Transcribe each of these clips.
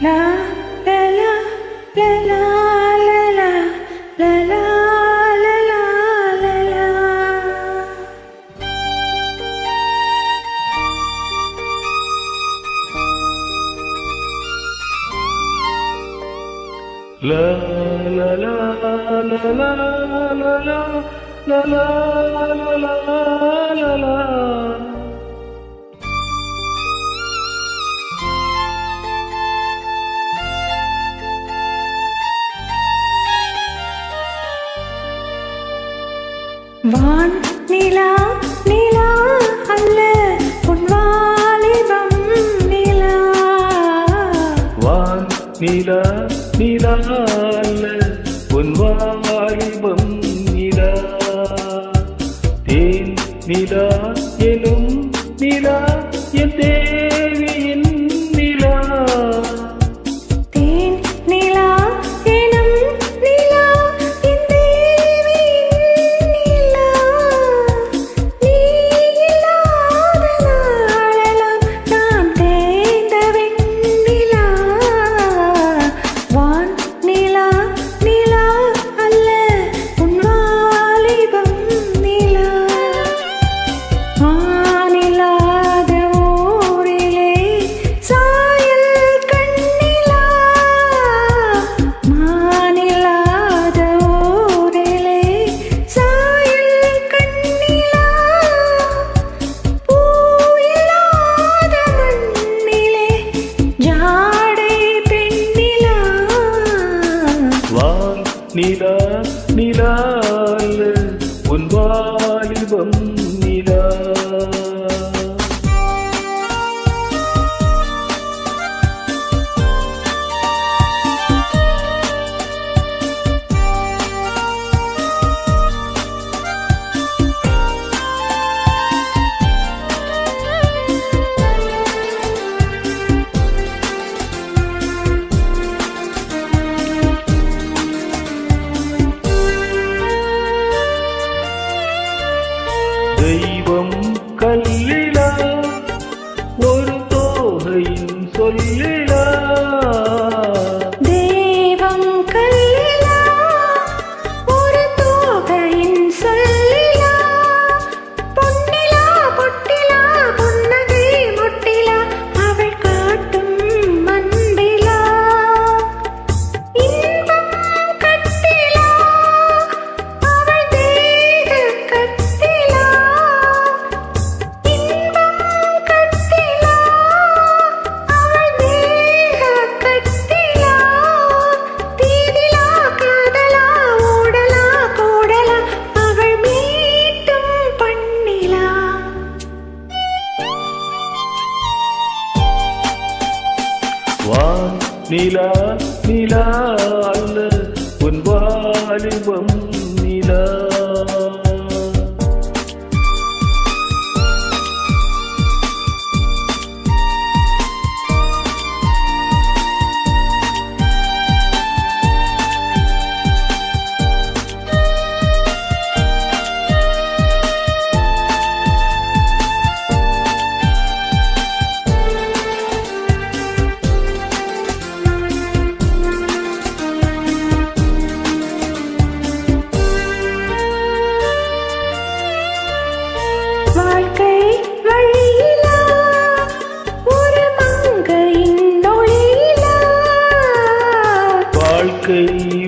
La la la la la la la la la la la la. La la la la la la la la la la la. வான் நிலா நிலா அல்ல உன் வாலிபம் நிலா. வான் நிலா நிலா அல்ல உன் வாலிபம் நிலா. தேன் நிலா எனும் நிலா என் தேவியின் நிலா. தேன் நிலா எனும் நிலா என் தேவியின் நிலா. நீ இல்லாத நாளெல்லாம் நான் தேய்ந்த வெண்ணிலா. வான் நிலா நிலா அல்ல உன் வாலிபம் நிலா. வானில்லாத ஊரிலே சாயல் கண்ணிலா. மானில்லாத ஊரிலே சாயல் கண்ணிலா. பூயில்லாத மண்ணிலே ஜாடை பெண்ணிலா. வான் நிலா நிலா அல்ல உன் வாலிபம் நிலா. தெய்வம் கல்லிலா ஒரு தோகையின் சொல்லிலா. தெய்வம் கல்லிலா ஒரு தோகையின் சொல்லிலா. பொன்னிலா பொட்டிலா புன்னகை மொட்டிலா அவள் காட்டும் அன்பிலா. இன்பம் கட்டிலா அவள் தேக கட்டிலா. இன்பம் கட்டிலா அவள் தேக கட்டிலா. தீதிலா காதலா ஓடலா கோடலா அவள் மீட்டும் பண்ணிலா. வான் நிலா நிலா அல்ல உன் வாலிபம் நிலா. வாழ்க்கை வழியிலா ஒரு மங்கையின் ஒளியிலா. வாழ்க்கை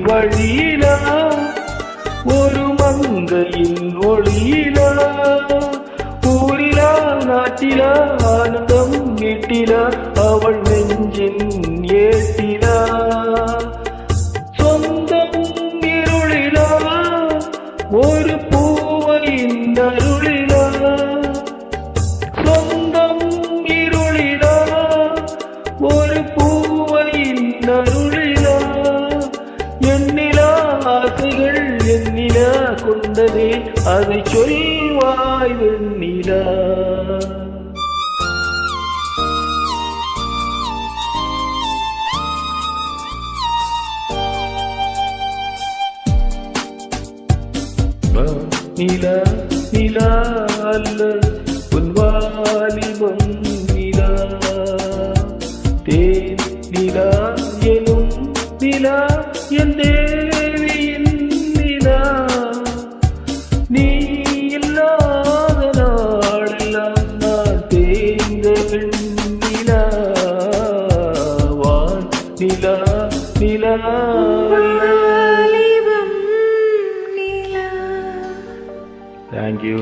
வழியிலா ஒரு மங்கையின் ஒளியிலா. ஊரிலா நாட்டிலா ஆனந்தம் மீட்டிலா அவள் நெஞ்சின் ஏட்டிலா. சொந்தம் இருளிலா ஒரு பூவையின் அருளிலா. சொந்தம் இருளிலா ஒரு பூவையின் அருளிலா. எண்ணிலா ஆசைகள் எண்ணிலா கொண்டதே அதை சொல்வாய் வெண்ணிலா. நிலா நிலா அல்ல உன் வாலிபம் நிலா. தேன் நிலா என் தேவியின் நிலா நீ இல்லாத நாளெல்லாம் நான் தேய்ந்த வெண்ணிலா வான் நிலா நிலா வாலிபம் நிலா. Thank you.